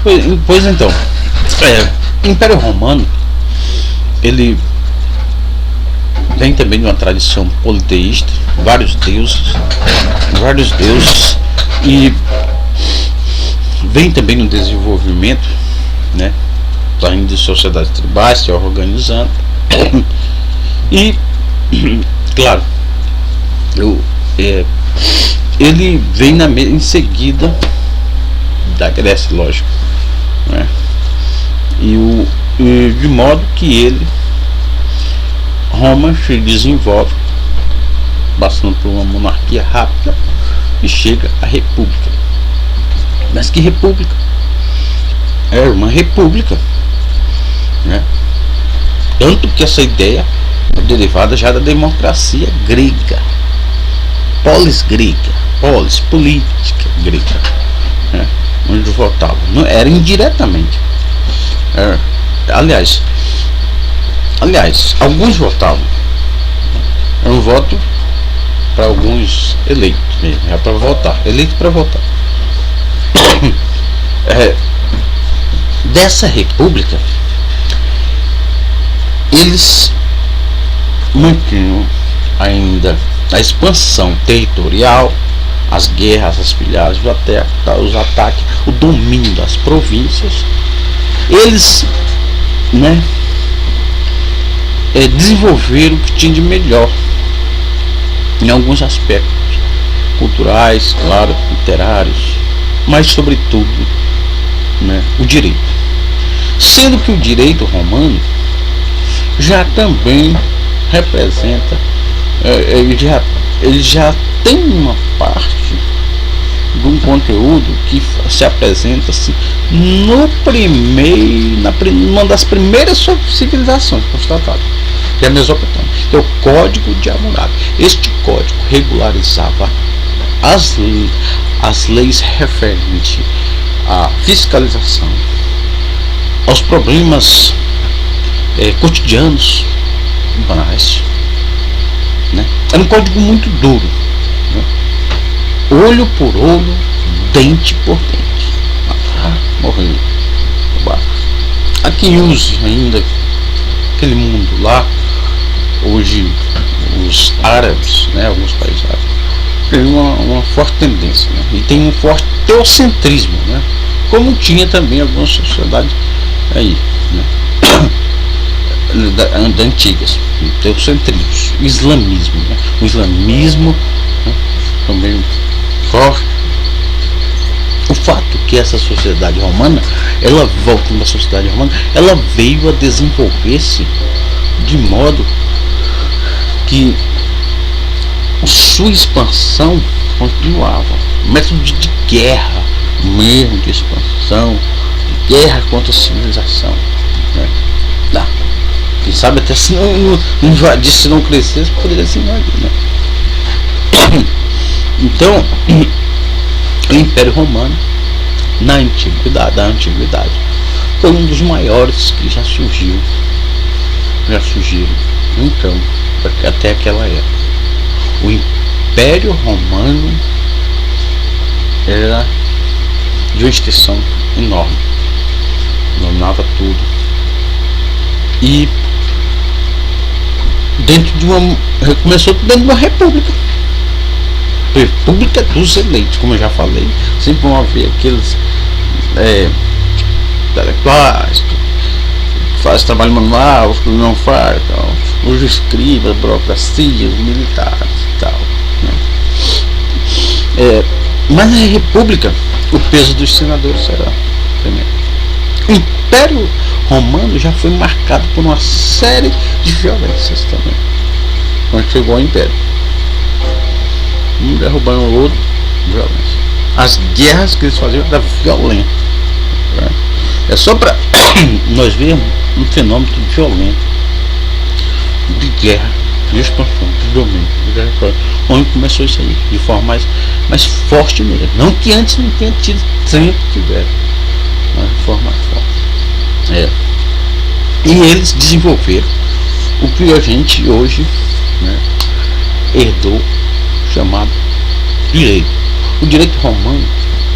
Pois então, o Império Romano, ele vem também de uma tradição politeísta, vários deuses, e vem também no desenvolvimento, né, saindo de sociedades tribais, se organizando, e claro, ele vem em seguida da Grécia, lógico, né? E de modo que Roma se desenvolve, passando por uma monarquia rápida e chega à república. Mas que república? Era uma república, né? Tanto que essa ideia é derivada já da democracia grega, polis política grega, né? Onde votavam, não era indiretamente. Aliás, alguns votavam. Era um voto para alguns eleitos mesmo, era para votar, eleito para votar. Dessa república, eles mantinham ainda a expansão territorial, as guerras, as pilhagens, os ataques, o domínio das províncias. Eles, né, desenvolveram o que tinha de melhor em alguns aspectos culturais, claro, literários, mas sobretudo, né, o direito. Sendo que o direito romano já também representa, ele já tem uma parte de um conteúdo que se apresenta assim numa das primeiras civilizações constatadas, que é a Mesopotâmia, que é o Código de Hammurabi. Este código regularizava as leis referentes à fiscalização, aos problemas cotidianos banais, né? Era um código muito duro, né? Olho por olho, dente por dente. Morreu. Há quem use ainda aquele mundo lá, hoje os árabes, né, alguns países árabes, tem uma forte tendência, né? E tem um forte teocentrismo, né? Como tinha também algumas sociedades aí, né? da antigas, teocentrismo, islamismo, né? O islamismo, né, também forte. O fato que essa sociedade romana, voltando à sociedade romana, ela veio a desenvolver-se de modo que sua expansão continuava. Método de guerra mesmo, de expansão, de guerra contra a civilização, né? Quem sabe até se não invadisse, se não crescesse, poderia se invadir, né? Então, o Império Romano, da antiguidade, foi um dos maiores que já surgiram, então, até aquela época. O Império Romano era de uma extensão enorme, dominava tudo, e começou dentro de uma república dos eleitos, como eu já falei. Sempre vão haver aqueles intelectuais que fazem trabalho manual, os que não fazem, os escribas, burocracias, os militares e tal, né? Mas na república o peso dos senadores será primeiro. O Império Romano já foi marcado por uma série de violências também quando chegou ao Império. Um derrubando o outro, violência. As guerras que eles faziam eram violentas, né? É só para nós vermos um fenômeno violento de guerra, de expansão, de domínio, de guerra, onde começou isso aí de forma mais forte mesmo. Não que antes não tenha tido, sempre tiveram, mas de forma mais forte. E eles desenvolveram o que a gente hoje, né, herdou, chamado direito. O direito romano,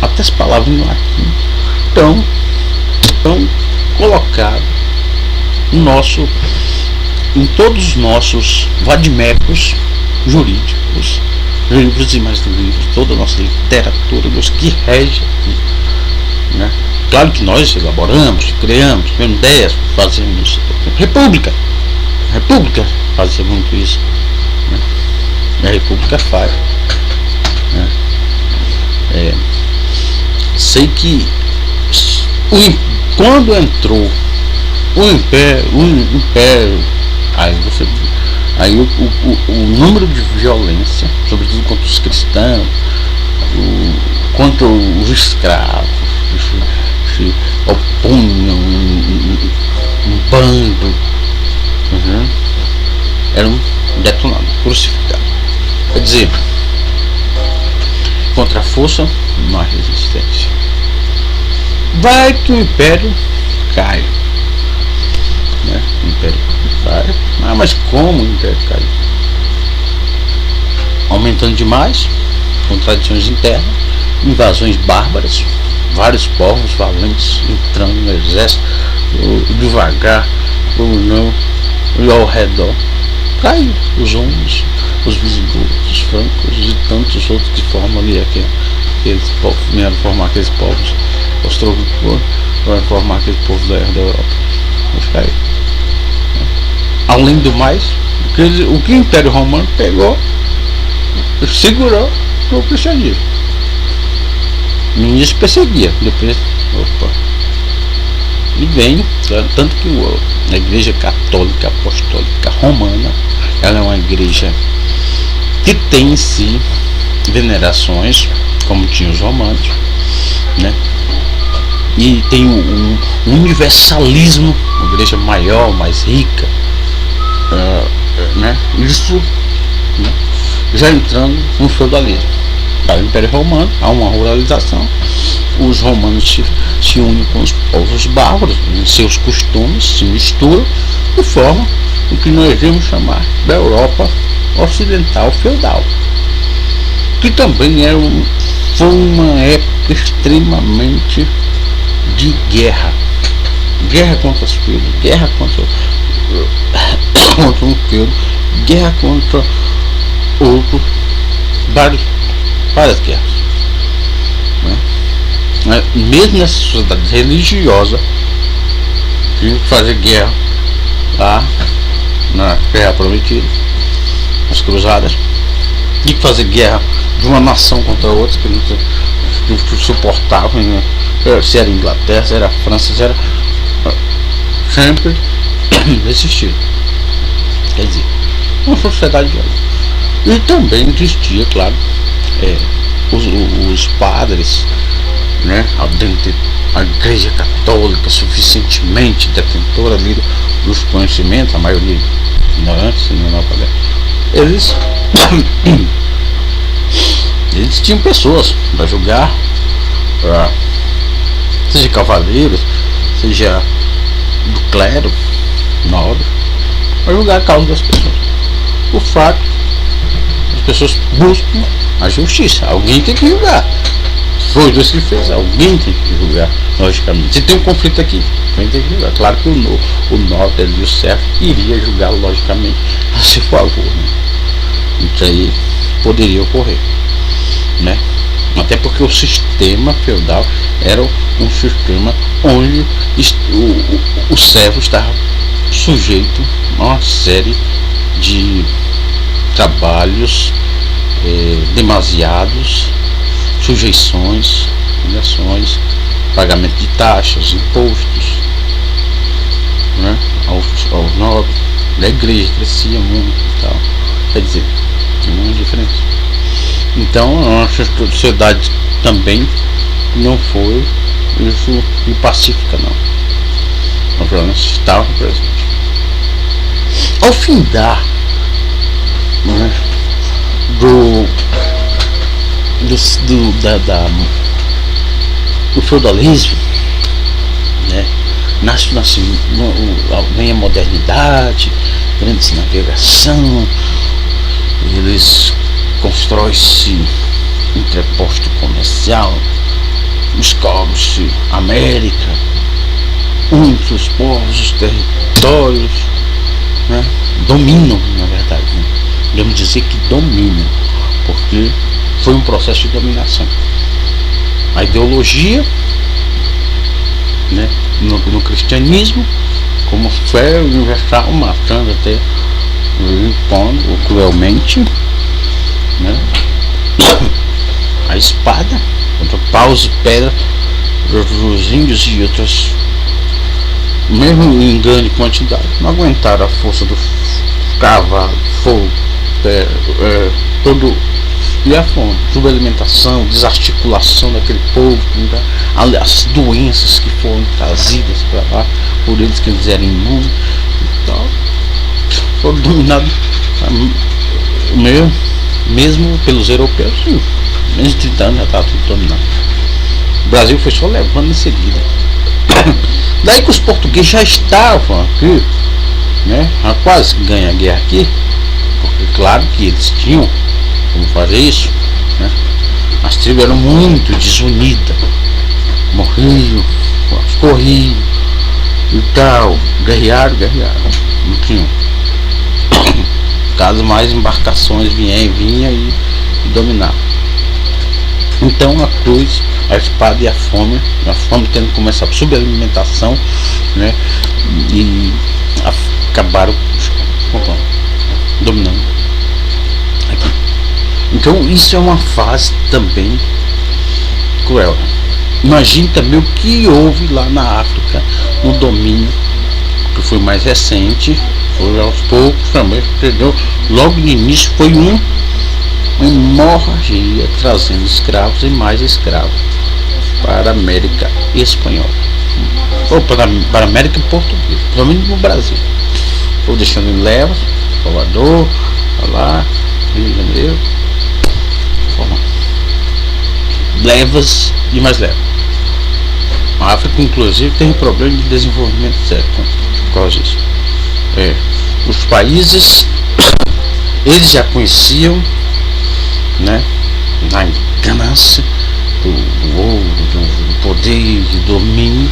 até as palavras em latim, estão estão colocados em todos os nossos vademecums jurídicos, livros e mais livros, toda a nossa literatura, Deus que rege aqui, né? Claro que nós elaboramos, criamos, temos ideias, fazemos república fazia muito isso, né? E a república faz, né? Sei que quando entrou o império, aí o número de violência, sobretudo contra os cristãos, contra os escravos, se opunham um bando, eram detonados, crucificados. Quer dizer, contra a força não há resistência. Vai que o império cai, né? O império cai. Mas como o império cai? Aumentando demais, contradições internas, invasões bárbaras, vários povos valentes entrando no exército, devagar, ou não, e ao redor. Caiu os hunos, os visigodos, os francos e tantos outros que formam ali aqueles povos, vieram formar aqueles povos austro-húngaros, vai formar aquele povo da Europa. Mas caiu. Além do mais, o que o Império Romano pegou, segurou o cristianismo. No início perseguia, depois, e vem, tanto que a Igreja Católica Apostólica Romana, ela é uma igreja que tem em si venerações, como tinham os romanos, né? E tem um universalismo, uma igreja maior, mais rica, né? Isso, né? Já entrando no feudalismo. Tá, o Império Romano, há uma ruralização, os romanos se unem com os povos bárbaros, em seus costumes, se misturam e formam o que nós devemos chamar da Europa Ocidental Feudal, que também foi uma época extremamente de guerra contra os feudos, guerra contra um feudo, guerra contra outro, várias guerras, né? Mesmo nessa sociedade religiosa, tinha que fazer guerra lá na Terra Prometida, as cruzadas, tinha que fazer guerra de uma nação contra outra que não suportavam, né? Se era Inglaterra, se era França, se era sempre desse estilo. Quer dizer, uma sociedade de guerra. E também existia, claro, os padres, né, a Igreja Católica suficientemente detentora ali dos conhecimentos, a maioria ignorantes, eles tinham pessoas para julgar, seja cavaleiros, seja do clero, nobre, para julgar a causa das pessoas. O fato, as pessoas buscam a justiça, alguém tem que julgar. Foi Deus que fez, alguém tem que julgar, logicamente. Se tem um conflito aqui, alguém tem que julgar. Claro que o nobre ali, o certo, iria julgar logicamente a seu favor, né? Isso aí poderia ocorrer, né? Até porque o sistema feudal era um sistema onde o servo estava sujeito a uma série de trabalhos demasiados, sujeições, obrigações, pagamento de taxas, impostos, né, aos nobres. A igreja crescia muito e tal. Quer dizer, tem uma diferença. Então a sociedade também não foi isso e pacífica, não. A violência estava presente. Ao findar, né, do feudalismo, né, vem a modernidade, grandes navegação, eles constrói-se entreposto comercial, descobre-se América, muitos povos, territórios, né? Dominam, na verdade, né? Podemos dizer que dominam, porque foi um processo de dominação. A ideologia, né, no cristianismo, como fé universal, matando até impondo cruelmente, né, a espada contra paus e pedras dos índios e outras, mesmo em grande quantidade, não aguentaram a força do cavalo, fogo, todo, e a fome, subalimentação, desarticulação daquele povo, né? As doenças que foram trazidas para lá por eles, que eles eram imunes e tal, foram dominados mesmo pelos europeus. Sim, menos de 30 anos já estava tudo dominado. O Brasil foi só levando em seguida. Daí que os portugueses já estavam aqui, né, a quase ganhar a guerra aqui, porque claro que eles tinham como fazer isso, né? As tribos eram muito desunidas, morriam, corriam e tal, guerrearam, não tinham. Caso mais embarcações vinha e dominavam. Então a cruz, a espada e a fome tendo como essa subalimentação, né? E acabaram dominando aqui. Então isso é uma fase também cruel. Imagine também o que houve lá na África, no domínio, que foi mais recente, foi aos poucos também, entendeu? Logo no início foi uma hemorragia, trazendo escravos e mais escravos para a América Espanhola, ou para a América Portuguesa, pelo menos no Brasil. Ou deixando em levas, Salvador, lá, Rio de Janeiro, levas e mais levas. A África, inclusive, tem um problema de desenvolvimento sério por causa disso. Os países, eles já conheciam, né, na ganância do ouro, do poder, de domínio,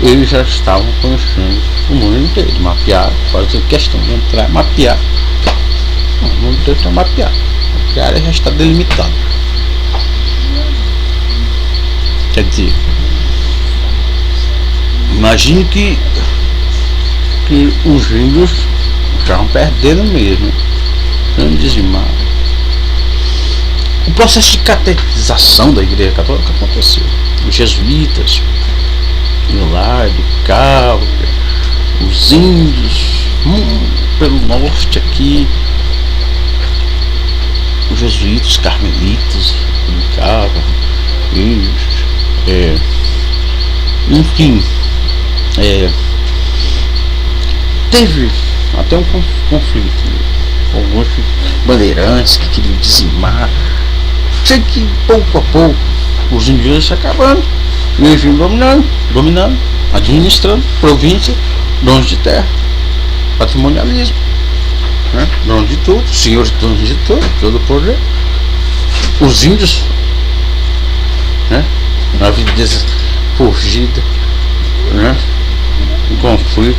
eles já estavam conhecendo o mundo inteiro, mapear, fazer questão de entrar, mapear. O mundo inteiro está mapeado, porque a área já está delimitada. Quer dizer, imagine que os índios estavam perdendo mesmo, sendo dizimados. O processo de catequização da Igreja Católica aconteceu. Os jesuítas iam lá, educavam os índios pelo norte aqui. Os jesuítas, os carmelitas educavam índios. Enfim, teve até um conflito, alguns bandeirantes que queriam dizimar. Sei que pouco a pouco os indígenas acabando, e eles vinham dominando, administrando província, donos de terra, patrimonialismo, né? Donos de tudo, senhores donos de tudo, todo o poder. Os índios, né? Na vida deles fugida, né? Um conflito,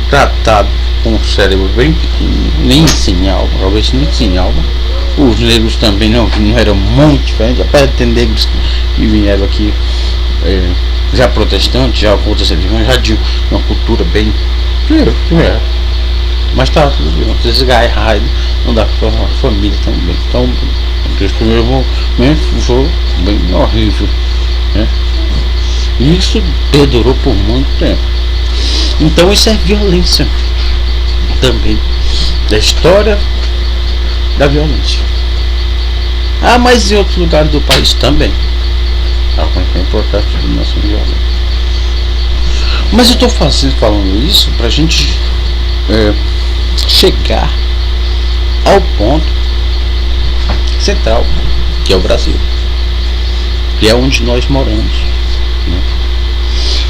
tratado com um cérebro bem pequenininho, nem sem alma, talvez nem sem alma. Os negros também não eram muito diferentes, apesar de ter negros que vieram aqui já protestantes, já com outras religiões, já de uma cultura bem mas tá tudo bem, desgarrado, não dá para uma família também. Então o primeiro momento foi bem horrível, né? E isso perdurou por muito tempo. Então isso é violência também, da história da violência. Mas em outros lugares do país também tem processo de dominação e violência. Mas eu estou falando isso para a gente chegar ao ponto central, que é o Brasil, que é onde nós moramos, né?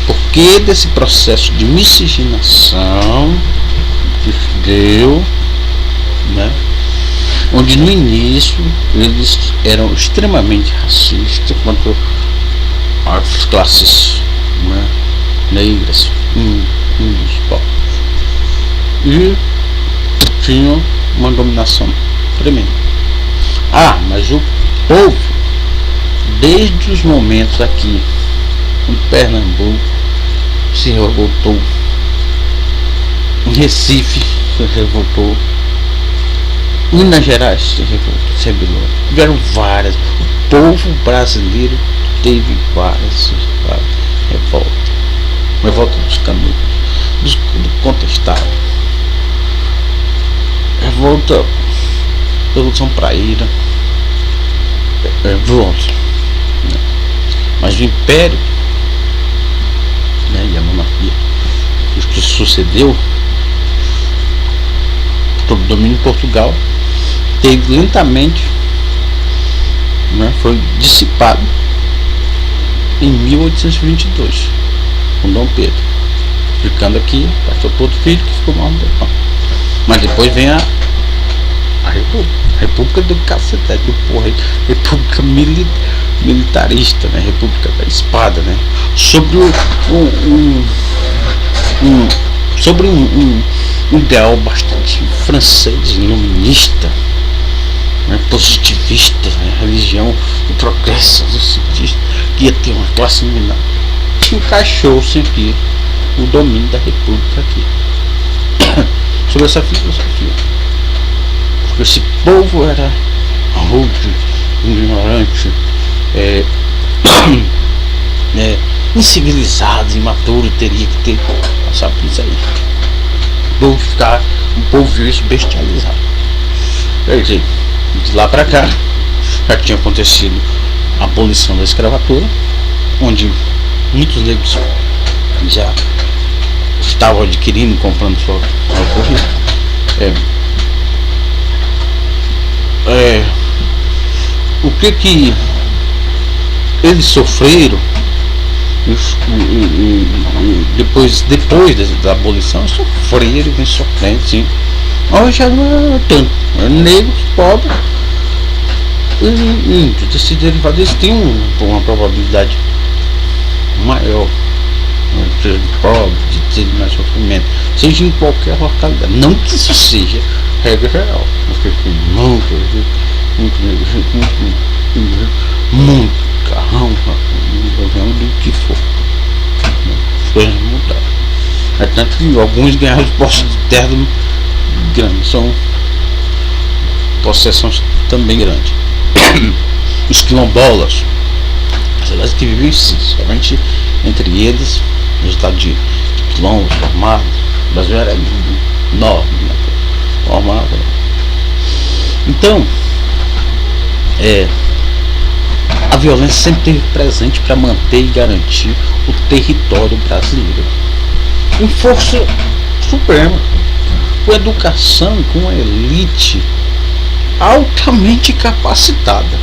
Porque desse processo de miscigenação que deu, né? Onde no início eles eram extremamente racistas contra as classes, né, negras, e tinha uma dominação tremenda. Mas o povo, desde os momentos aqui em Pernambuco, se revoltou, em Recife se revoltou, Minas Gerais se revoltou, se rebelou. Tiveram várias. O povo brasileiro teve várias revoltas. Revolta dos canudos, do contestado, revolta, Revolução Praíra, revolta. Mas o Império, e a monarquia, o que sucedeu, sob o domínio de Portugal, teve lentamente, foi dissipado em 1822 com Dom Pedro, ficando aqui, passou para outro filho que ficou mal um tempo. Mas depois vem a República do cacetete, República militarista, República da espada, sobre um ideal bastante francês, iluminista, positivista, religião do progresso, que ia ter uma classe menor. Encaixou-se aqui o domínio da República aqui sobre essa filosofia, porque esse povo era rude, ignorante, incivilizado, imaturo, teria que ter passado por isso aí. O povo viu isso bestializado. Quer dizer, de lá para cá já tinha acontecido a abolição da escravatura, onde muitos negros já estavam adquirindo, comprando sua corrida. O que eles sofreram depois da abolição, sofreram, vem sofrendo, sim. Hoje não é tanto, negros, pobres e índios, esse derivado, eles têm uma probabilidade maior de ser pobre, de ter mais sofrimento, seja em qualquer localidade. Não que isso seja regra geral, porque tem muito carrão, do que for. As coisas mudaram. É tanto que alguns ganharam postos de terra grandes, são possessões também grandes. Os quilombolas, as que vivem somente entre eles, no estado de quilombos formados. O Brasil era enorme, formado. Então, a violência sempre esteve presente para manter e garantir o território brasileiro. Com força suprema, com educação e com uma elite altamente capacitada.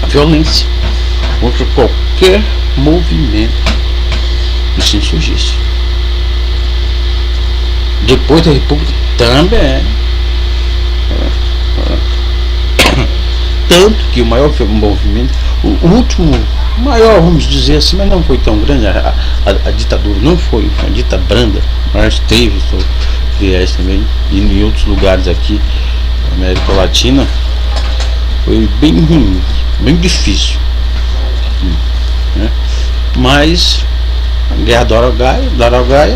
A violência contra qualquer movimento que se insurgisse. Depois da República também tanto que o maior movimento, o último maior, vamos dizer assim, mas não foi tão grande, a ditadura não foi uma dita branda, mas teve também, e em outros lugares aqui na América Latina foi bem ruim, bem difícil, mas a guerra do Araguaia,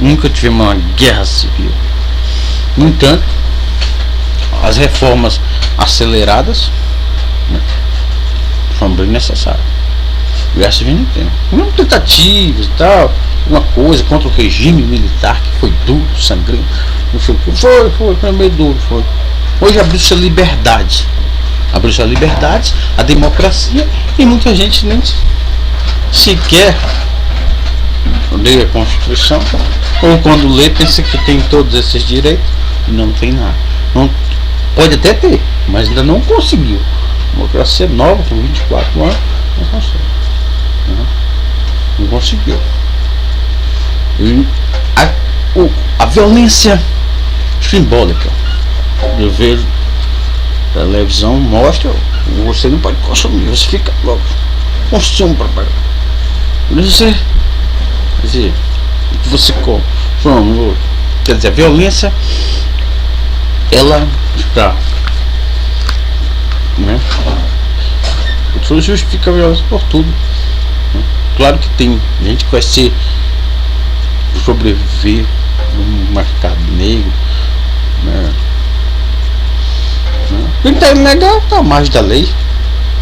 nunca tivemos uma guerra civil. No entanto, as reformas aceleradas são bem necessárias. Guerra civil não tem. Não tentativas e tal, uma coisa contra o regime militar que foi duro, sangrento, não sei o que. Foi meio duro, foi. Hoje abriu-se a liberdade. Abriu-se a liberdade, a democracia, e muita gente nem sequer lê a Constituição, ou quando lê pensa que tem todos esses direitos. Não tem nada. Não, pode até ter, mas ainda não conseguiu. Democracia nova, com 24 anos, não consegue. Não conseguiu. E a violência simbólica. Eu vejo, a televisão mostra, você não pode consumir, você fica louco. consumo propaganda. Você quer dizer, a violência, ela está, né? Você justifica a violência por tudo. Claro que tem gente que vai sobreviver no mercado negro, né? Quem tá ilegal tá à margem da lei.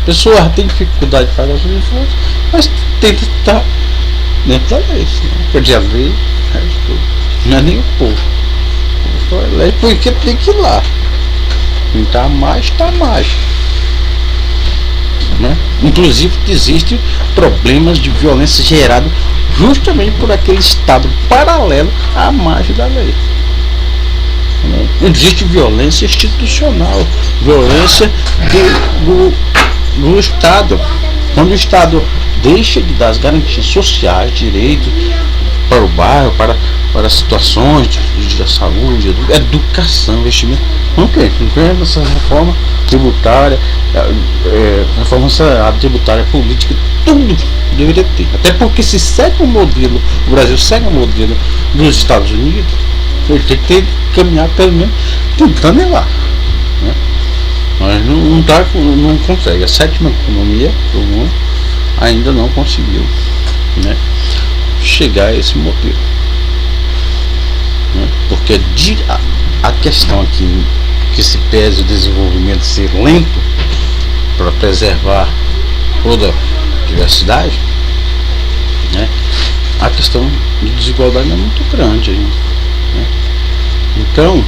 A pessoa tem dificuldade de pagar os impostos, mas tenta estar dentro da lei. Quer dizer, a lei não é nem o povo. A lei porque tem que ir lá. Quem tá mais, tá mais. Né? Inclusive existem problemas de violência gerado justamente por aquele estado paralelo à margem da lei. Existe violência institucional, violência do Estado. Quando o Estado deixa de dar as garantias sociais, direitos para o bairro, para situações de saúde, educação, investimento. Não tem essa reforma tributária, reforma tributária, política, tudo deveria ter. Até porque se segue o modelo, o Brasil segue o modelo dos Estados Unidos, ele tem que caminhar pelo menos tentando ir lá, né? Mas não consegue. A sétima economia do mundo ainda não conseguiu, né, chegar a esse modelo, né? Porque a questão aqui que se pese o desenvolvimento ser lento para preservar toda a diversidade, né? A questão de desigualdade é muito grande, né? Então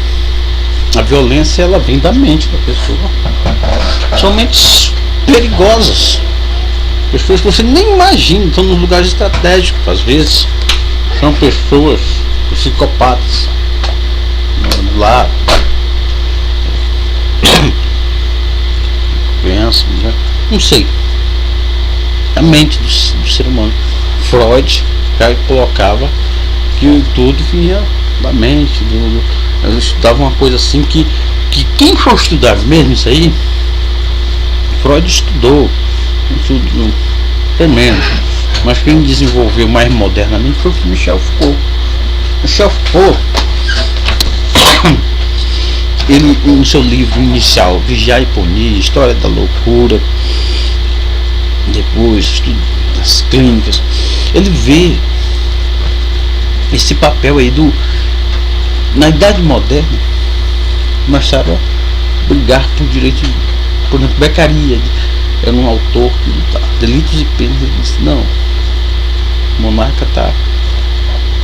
a violência, ela vem da mente da pessoa. São mentes perigosas, pessoas que você nem imagina, estão nos lugares estratégicos. Às vezes são pessoas psicopatas lá, criança, né? Não sei, a mente do ser humano. Freud já colocava que tudo vinha da mente, eles estudavam uma coisa assim que quem for estudar mesmo isso aí, Freud estudou tremendo, mas quem desenvolveu mais modernamente foi o Michel Foucault. Michel Foucault, ele, no seu livro inicial, Vigiar e Punir, História da Loucura, depois estudo das clínicas, ele vê esse papel aí na Idade Moderna, começaram a brigar por direito, por exemplo, Beccaria era um autor que lutava, Delitos e Penas. Ele disse, não, o monarca está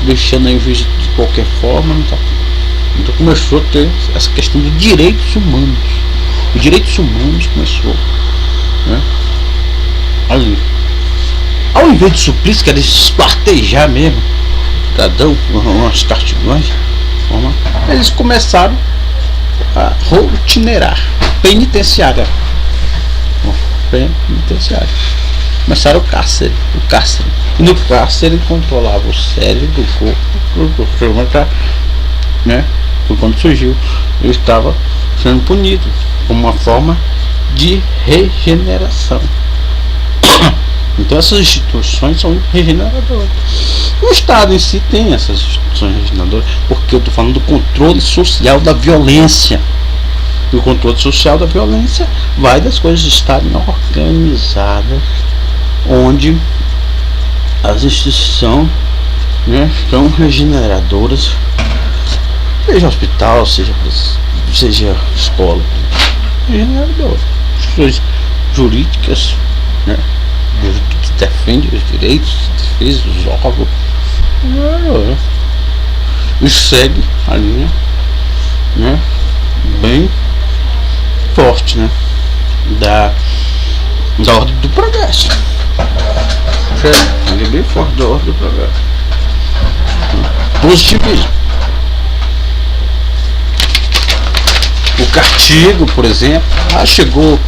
deixando aí o juízo de qualquer forma, não tá. Então começou a ter essa questão dos direitos humanos. Os direitos humanos começou, né, ali. Ao invés de suplício, que era espartejar mesmo, cidadão, umas castigões, eles começaram a rotinerar, penitenciária. Começaram o cárcere. E no cárcere ele controlava o cérebro do corpo, né? Foi quando surgiu, ele estava sendo punido como uma forma de regeneração. Então essas instituições são regeneradoras. O Estado em si tem essas instituições regeneradoras, porque eu estou falando do controle social da violência. E o controle social da violência vai das coisas estarem organizadas, onde as instituições, né, são regeneradoras, seja hospital, seja escola, regeneradora. Instituições jurídicas, né, que defendem os direitos, defesa dos órgãos, e segue a linha, né, bem forte, né, da ordem do progresso. Ele é bem forte da ordem do progresso. Positivismo. O castigo, por exemplo, chegou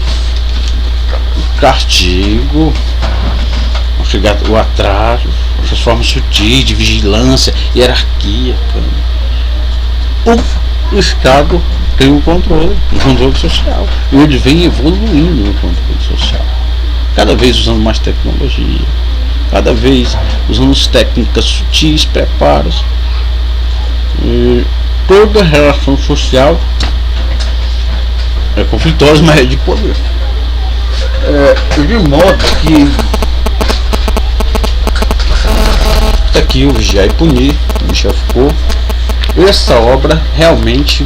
o castigo, chegar o atraso, as formas sutis de vigilância, hierarquia, cara. O Estado tem o controle social, e ele vem evoluindo no controle social. cada vez usando mais tecnologia, cada vez usando técnicas sutis, preparos, e toda relação social é conflituosa, mas é de poder. De modo que está aqui o Vigiar e Punir, Michel Foucault. Essa obra realmente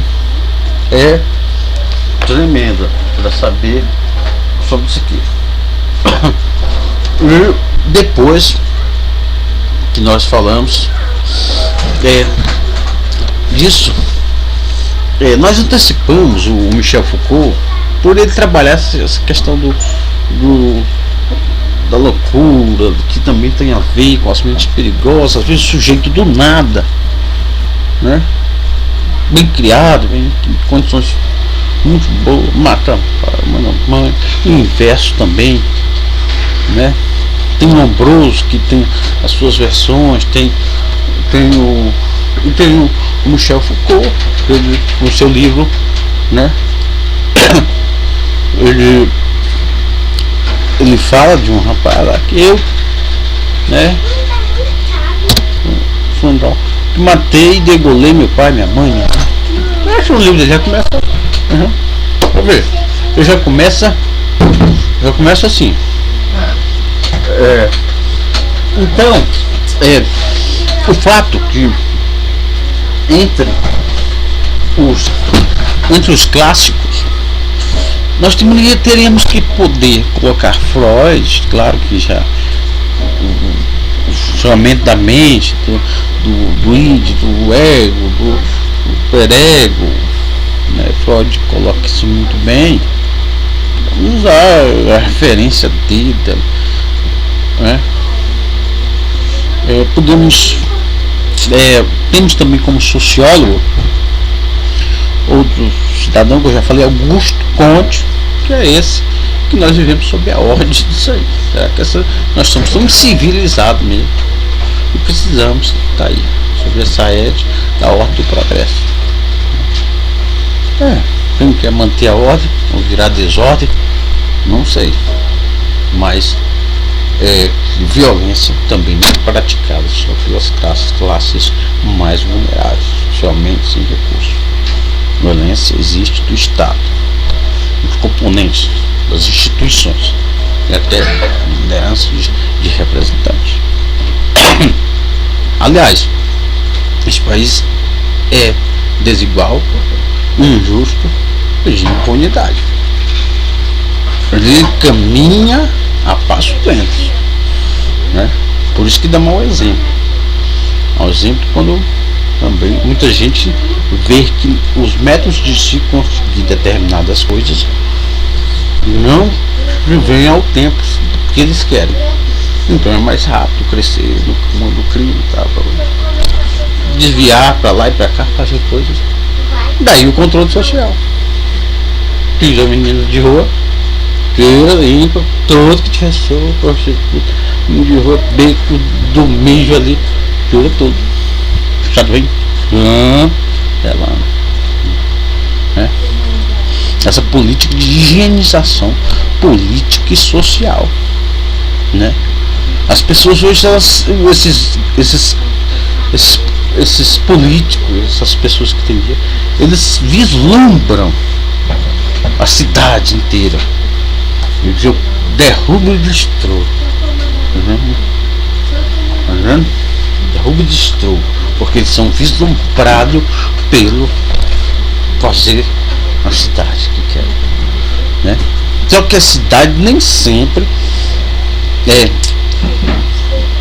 é tremenda para saber sobre isso aqui. E depois que nós falamos disso, nós antecipamos o Michel Foucault por ele trabalhar essa questão da loucura, que também tem a ver com as mentes perigosas, às vezes o sujeito do nada, né? Bem criado, em condições muito boas, mata mãe, e o inverso também, né? Tem o Lombroso, que tem as suas versões, tem o Michel Foucault, ele, no seu livro, né? Ele fala de um rapaz lá que eu, né, que matei e degolei meu pai, minha mãe, eu acho que o livro dele já começa, pra ver, eu já começa assim. Então, o fato que entre os clássicos nós teríamos que poder colocar Freud, claro que já o funcionamento da mente, do id, do ego, do superego, né? Freud coloca isso muito bem. Vamos usar a referência dele, né? Temos também como sociólogo outro cidadão que eu já falei, Augusto Conte, que é esse que nós vivemos sob a ordem disso aí. Será que nós somos tão civilizados mesmo e precisamos estar aí sobre essa égide da ordem do progresso? Quem quer manter a ordem ou virar desordem, não sei, mas violência também não é praticada só pelas classes mais vulneráveis, socialmente sem recursos. Violência existe do Estado, dos componentes das instituições e até liderança de representantes. Aliás, esse país é desigual, injusto e de impunidade. Ele caminha a passos lentos, né? Por isso que dá mau exemplo. Mau exemplo quando também muita gente vê que os métodos de se conseguir determinadas coisas não vêm ao tempo que eles querem. Então é mais rápido crescer no mundo do crime, tá? Desviar para lá e para cá, fazer coisas. Daí o controle social. Tira menino de rua, tira, limpa, todo que te ressoa, prostituta, menino de rua, beco do mijo ali, tira tudo. Sabe bem? Essa política de higienização política e social, né? As pessoas hoje, esses políticos, essas pessoas que têm, eles vislumbram a cidade inteira. Eu derrubo e destruo. Derrubo e destruo, porque eles são vislumbrados pelo fazer a cidade que querem, né? Só que a cidade nem sempre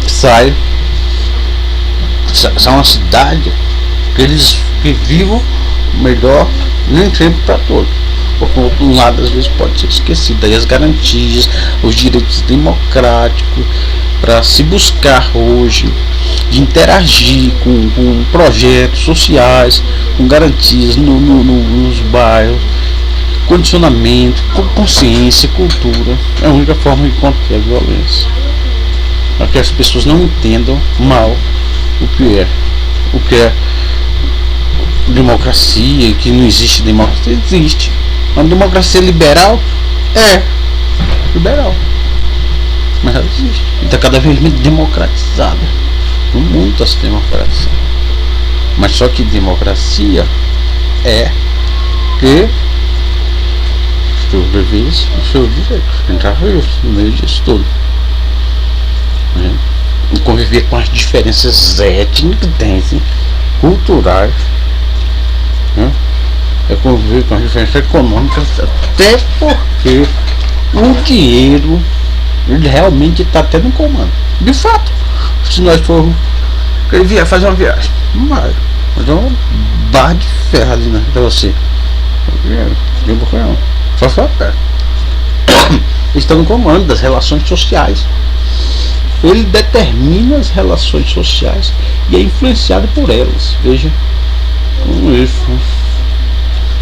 sai uma cidade que eles que vivam melhor, nem sempre para todos. Porque por outro lado, às vezes pode ser esquecido aí as garantias, os direitos democráticos para se buscar hoje de interagir com projetos sociais, com garantias nos bairros, condicionamento, com consciência, cultura. É a única forma de conter a violência, para que as pessoas não entendam mal o que é democracia, que não existe democracia. Existe uma democracia liberal, liberal, mas ela existe. E está cada vez mais democratizada. No mundo essa democracia. Mas só que democracia é ter seus deveres e seus direitos. Tentar viver no meio disso tudo. Né? E conviver com as diferenças étnicas, culturais. Né? É conviver com as diferenças econômicas, até porque o dinheiro ele realmente está até no comando. De fato, se nós formos querer vier fazer uma viagem, não vai. Mas é uma barra de ferro ali, né? Pra você. Só foi a pé. Ele está no comando das relações sociais. Ele determina as relações sociais e é influenciado por elas. Veja como isso.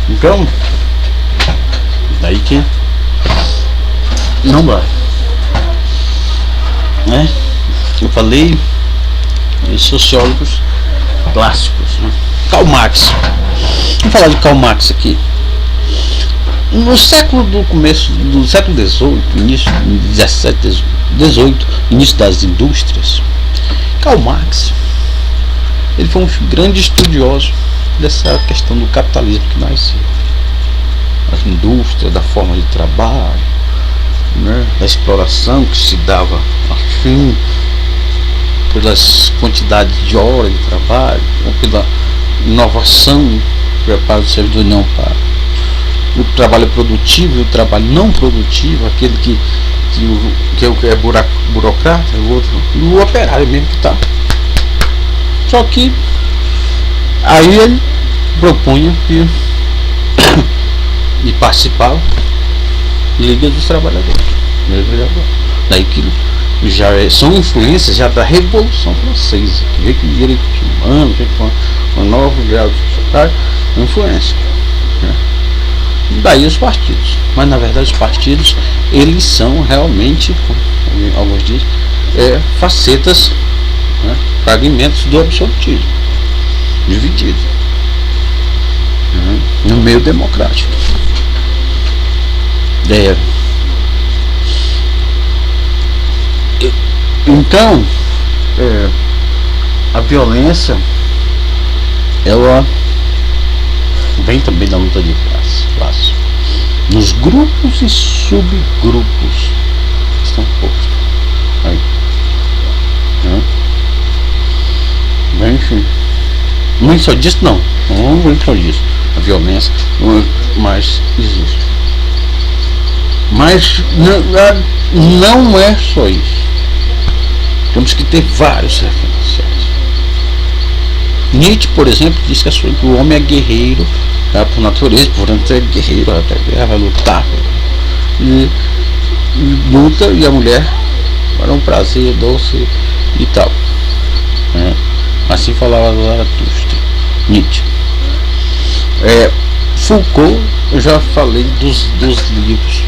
Então, daí que não vai, né? Eu falei de sociólogos clássicos, né? Karl Marx. Vamos falar de Karl Marx aqui. No século do começo do século XVIII, início do XVII, início das indústrias, Karl Marx ele foi um grande estudioso dessa questão do capitalismo que nasceu, as indústrias, da forma de trabalho, né, da exploração que se dava assim, pelas quantidades de horas de trabalho, ou pela inovação para o servidor, não para o trabalho produtivo e o trabalho não produtivo, aquele que é burocrata, o outro, e o operário mesmo que está. Só que aí ele propunha que e participava Liga dos Trabalhadores. Daí que já são influências já da Revolução Francesa, que veio com direitos humanos, com uma nova grau de sociedade, influência. Né? Daí os partidos. Mas na verdade os partidos eles são realmente, como alguns dizem, facetas, né, fragmentos do absolutismo, dividido, né, no meio democrático. Então, a violência ela vem também da luta de classe, nos grupos e subgrupos que estão postos aí, né? Bem, enfim, não só disso não vem só disso, a violência, mas existe, mas não é só isso. Temos que ter vários referenciais. Nietzsche, por exemplo, diz que o homem é guerreiro, por natureza, portanto é guerreiro, até a guerra vai lutar, e luta, e a mulher para um prazer doce e tal, né? Assim falava Zaratustra, Nietzsche. Foucault, eu já falei dos livros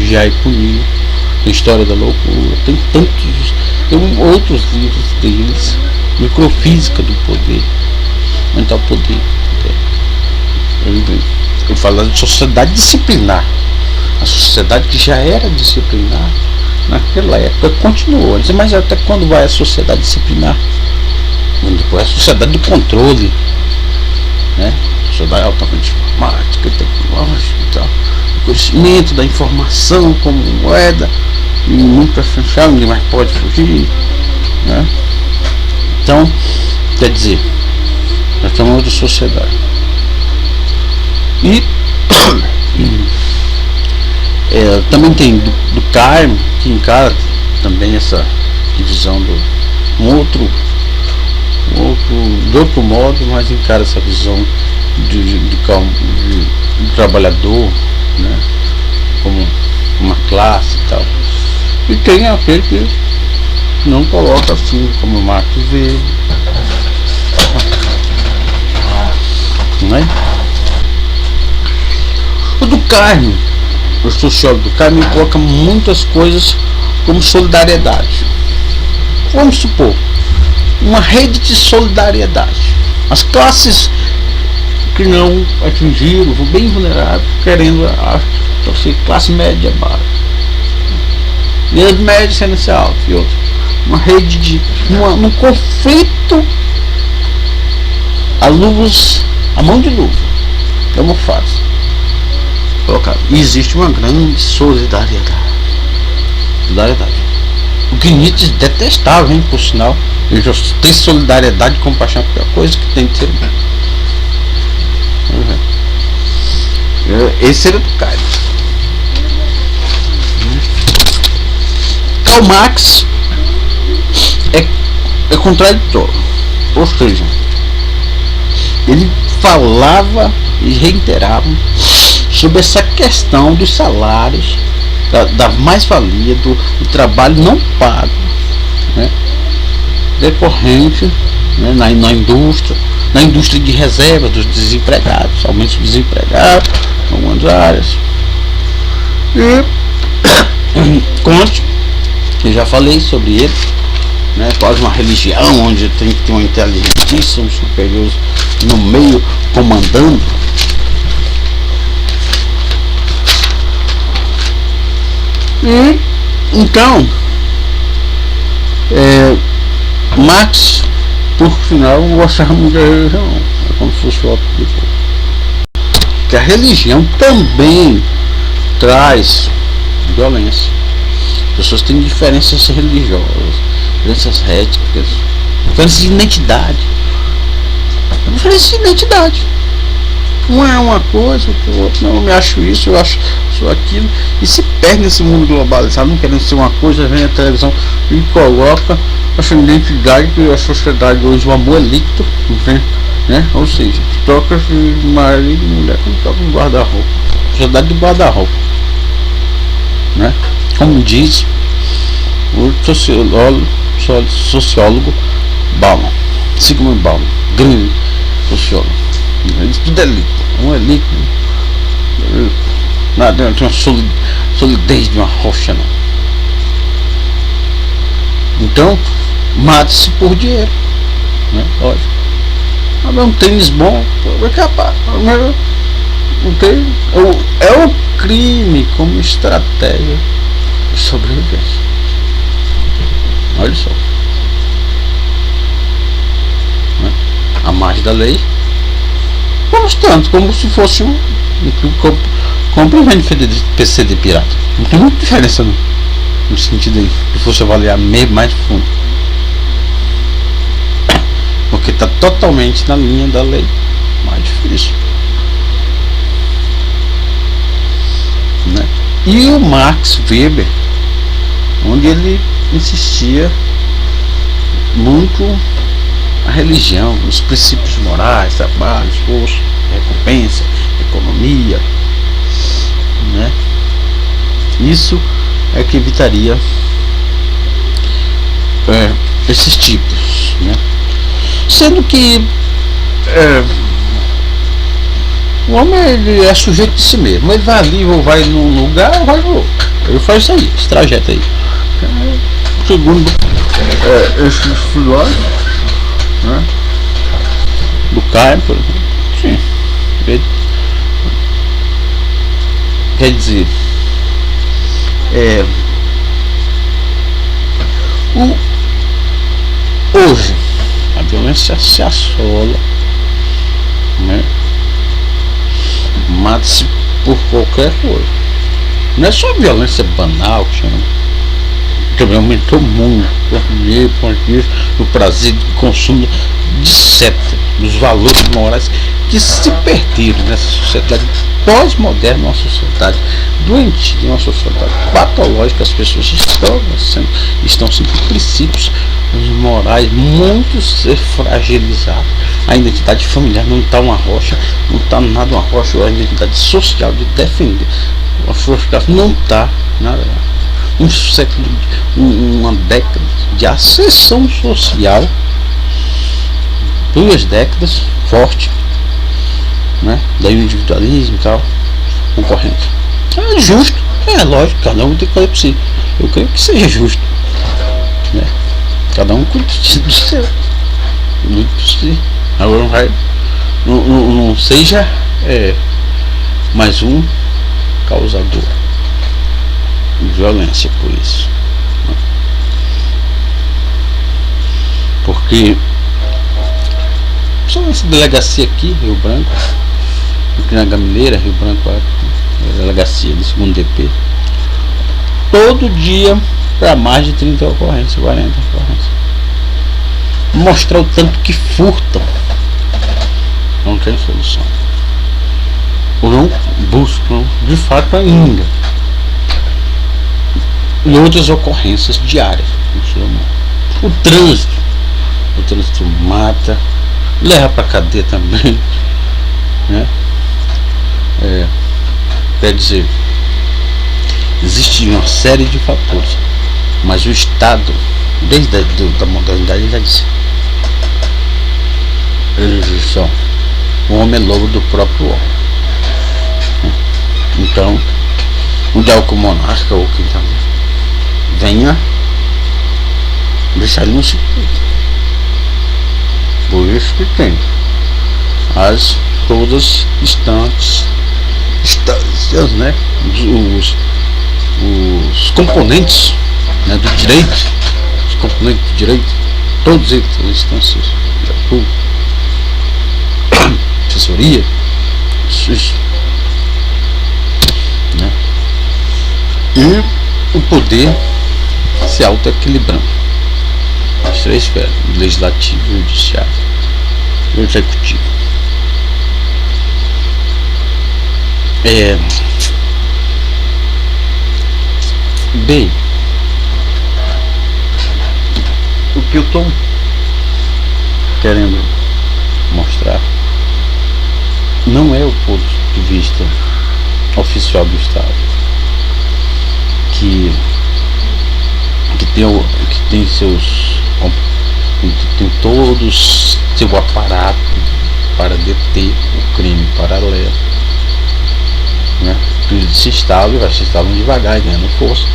Já e Punir, História da Loucura, tem outros livros deles, Microfísica do Poder, Mental Poder. Eu falo de sociedade disciplinar, a sociedade que já era disciplinar naquela época continuou, mas até quando vai a sociedade disciplinar? Depois a sociedade do controle, né? A sociedade altamente informática, tecnológica e tal, o conhecimento da informação como moeda e muito essencial, ninguém mais pode fugir, né? Então, quer dizer, nós estamos em outra sociedade. E também tem do Caio, que encara também essa divisão de outro modo, mas encara essa visão do trabalhador, né, como uma classe e tal. E tem aquele que não coloca assim, como o Marx vê, né? O do Carmo, o sociólogo do Carmo, coloca muitas coisas como solidariedade. Vamos supor, uma rede de solidariedade. As classes que não atingiram, bem vulneráveis, querendo a classe média baixa. e as médias sendo alto e outro. Uma rede de. Num conflito a mão de luva. Almofadas. Colocado. E existe uma grande solidariedade. O que Nietzsche detestava, hein, por sinal. Eu já tenho solidariedade e compaixão, a pior coisa que tem de ser humano. Esse era do cara. Karl Marx é contraditório. Ou seja, ele falava e reiterava sobre essa questão dos salários, da mais-valia do trabalho não pago, né, decorrente, né, na indústria de reserva dos desempregados, aumento dos desempregados em algumas áreas. E Conte, eu já falei sobre ele, né, quase uma religião onde tem que ter uma inteligência, um superior no meio comandando. E então Marx, por final, gostava muito da religião, é como se fosse o outro tipo. Que a religião também traz violência. As pessoas têm diferenças religiosas, diferenças éticas, diferenças de identidade. Um é uma coisa, o outro não, eu me acho isso, eu acho aquilo, e se perde nesse mundo globalizado, não querendo ser uma coisa, vem a televisão e coloca essa identidade, que a sociedade hoje, o amor é líquido, né? Ou seja, troca de marido e mulher como troca de guarda-roupa, sociedade de guarda-roupa, né? Como diz o sociólogo Bauman, Sigmund Bauman, grande sociólogo. Tudo é líquido, não é líquido, nada tem uma solidez de uma rocha, não. Então mate-se por dinheiro, né? Lógico. Um tênis bom, vai capaz, não tem, é o crime como estratégia de sobrevivência. Olha só, né? A margem da lei, vamos tanto como se fosse um compra e vende PCD pirata. Não tem muita diferença no sentido aí, se fosse avaliar mais fundo, porque está totalmente na linha da lei. Mais difícil, né? E o Max Weber, onde ele insistia muito a religião, os princípios morais, trabalho, esforço, recompensa, economia, né? Isso é que evitaria esses tipos, né? Sendo que o homem, ele é sujeito de si mesmo, ele vai ali, ou vai num lugar, ou vai no outro. Ele faz isso aí, esse trajeto aí. Segundo esses filósofos, né, do Caio, por exemplo, sim, quer dizer, hoje a violência se assola, né? Mata-se por qualquer coisa. Não é só violência banal que chama, também aumentou muito o prazer de consumo, etc. Dos valores morais que se perderam nessa sociedade pós-moderna, uma sociedade doentia, uma sociedade patológica. As pessoas estão sem princípios morais muito fragilizados. A identidade familiar não está uma rocha, não está nada uma rocha. A identidade social de defender a sua casa não está nada. Um século, uma década de ascensão social, 2 décadas forte, né? Daí o individualismo e tal, concorrente. É justo, é lógico, cada um tem que fazer por si. Eu creio que seja justo, né? Cada um cuida do seu, muito por si. Agora não seja mais um causador de violência por isso. Porque só essa delegacia aqui, Rio Branco, aqui na Gamileira, Rio Branco, a delegacia do 2º DP, todo dia para mais de 30 ocorrências, 40 ocorrências. Mostrar o tanto que furtam, não tem solução. Ou não buscam de fato ainda. E outras ocorrências diárias. O trânsito mata, leva para cadeia também, né? Quer dizer, existe uma série de fatores, mas o Estado, desde a modernidade, já disse, eles são o homem lobo do próprio homem. Então, um dia que o monarca ou quem também venha deixar ele no circuito. Por isso que tem todas instâncias, né? Os componentes, né, do direito, os componentes do direito, todos eles, as instâncias de apoio, assessoria, isso, né? E o poder se auto-equilibrando. As 3 esferas: o legislativo, o judiciário e o executivo. Bem, o que eu estou querendo mostrar não é o ponto de vista oficial do Estado, que tem todos seu aparato para deter o crime paralelo, né? Eles se instalam e vai se instalando devagar, ganhando força.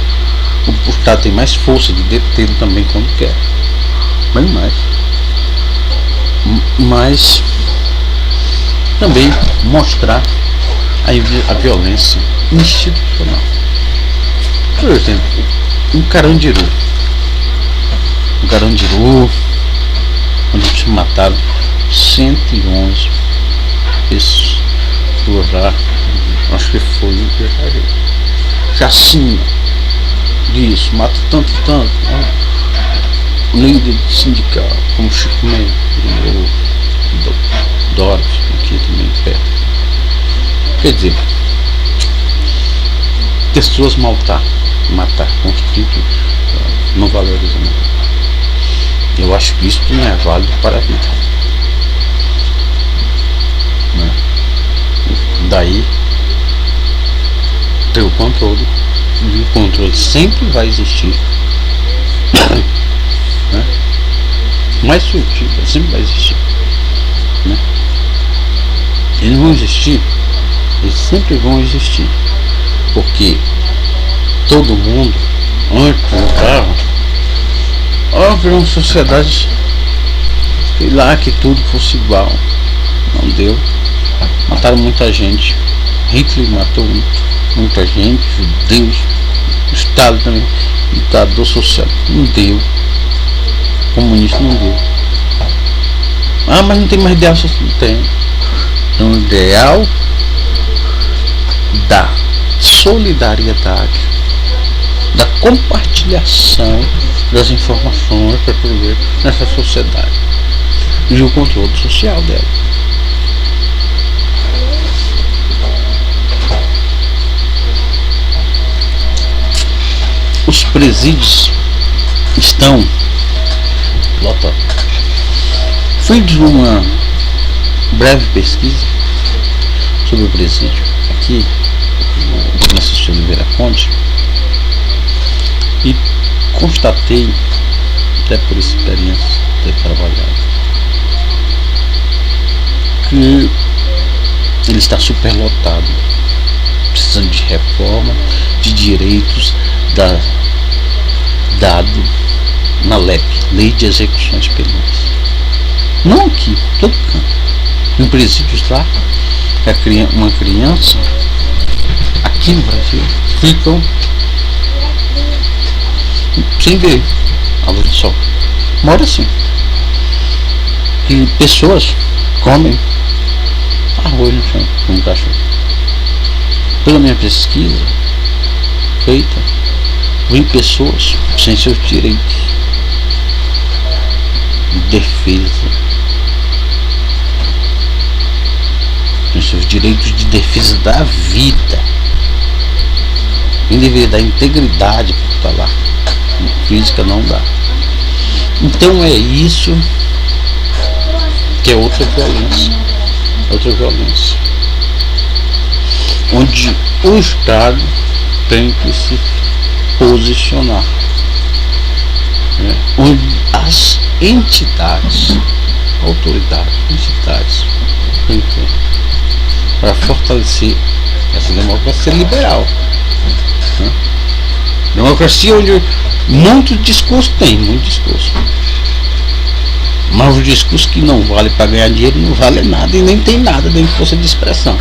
O Estado tem mais força de detê-lo também quando quer, bem mais. Mas também mostrar a violência institucional. Por exemplo, um Carandiru, onde se mataram 111 pessoas lá, acho que foi um chacina disso, mata tanto, né? O líder sindical, como Chico Mendes, Doros, aqui também perto. Quer dizer, pessoas matar com espírito não valoriza nada. Eu acho que isso não é válido para a vida, né? Daí ter o controle, e o controle sempre vai existir, né? Mais sutil, sempre vai existir, né? Eles vão existir, eles sempre vão existir, porque todo mundo antes lutava para uma sociedade, sei lá, que tudo fosse igual. Não deu. Mataram muita gente. Hitler matou muita gente, judeus, o Estado também, ditador social, não deu. Comunista não deu. Mas não tem mais ideal social, não tem. Então o ideal da solidariedade, da compartilhação das informações para viver nessa sociedade e o controle social dela. Os presídios estão lotados. Fiz uma breve pesquisa sobre o presídio aqui no Francisco Oliveira Conde e constatei, até por experiência de ter trabalhado, que ele está superlotado, precisando de reforma, de direitos dado na LEP, Lei de Execuções Penais. Não aqui, todo canto. Em presídios lá, uma criança aqui no Brasil ficam sem ver a luz do sol. Mora assim. que pessoas comem arroz no chão como cachorro. Pela minha pesquisa feita, vi pessoas sem seus direitos de defesa, sem seus direitos de defesa da vida, em dever da integridade por estar lá. Física não dá. Então é isso que é outra violência. Outra violência. Onde o Estado tem que se posicionar. Onde as entidades, autoridades, entidades, para fortalecer essa democracia liberal. Democracia onde muito discurso tem, muito discurso. Mas o discurso que não vale para ganhar dinheiro não vale nada e nem tem nada dentro de força de expressão.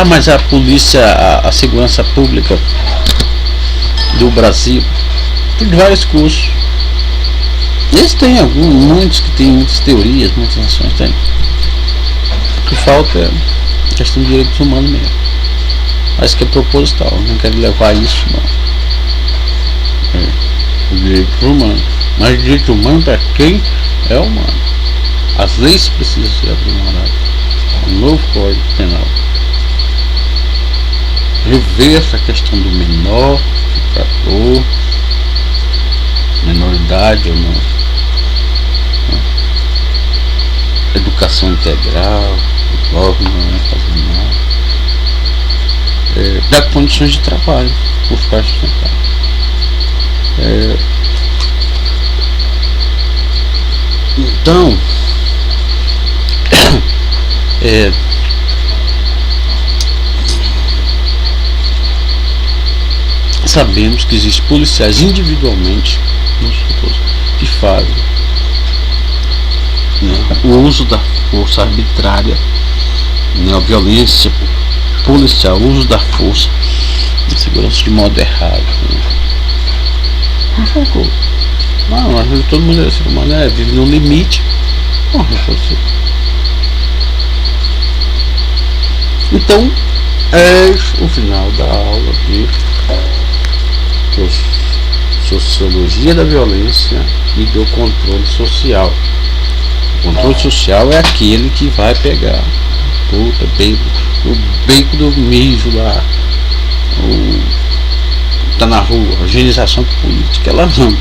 Mas a polícia, a segurança pública do Brasil tem vários cursos. Eles têm muitos que têm muitas teorias, muitas ações tem. O que falta é questão de direitos humanos mesmo. Mas que é proposital, não quero levar isso não. Direitos humanos. Mas direitos humanos para quem é humano. As leis precisam ser aprimoradas. Um novo Código Penal. Rever essa questão do menor, infrator, menoridade ou não, educação integral, jovem não é fazer nada, dar condições de trabalho para os pais sustentar. Então sabemos que existem policiais individualmente que fazem o uso da força arbitrária, a violência policial, o uso da força de segurança de modo errado. Não, mas todo mundo é ser humano, vive no limite. Não pode ser. Então, o final da aula aqui. Sociologia da violência e do controle social. O controle social é aquele que vai pegar o beco do mijo lá, tá na rua, a higienização política, ela não.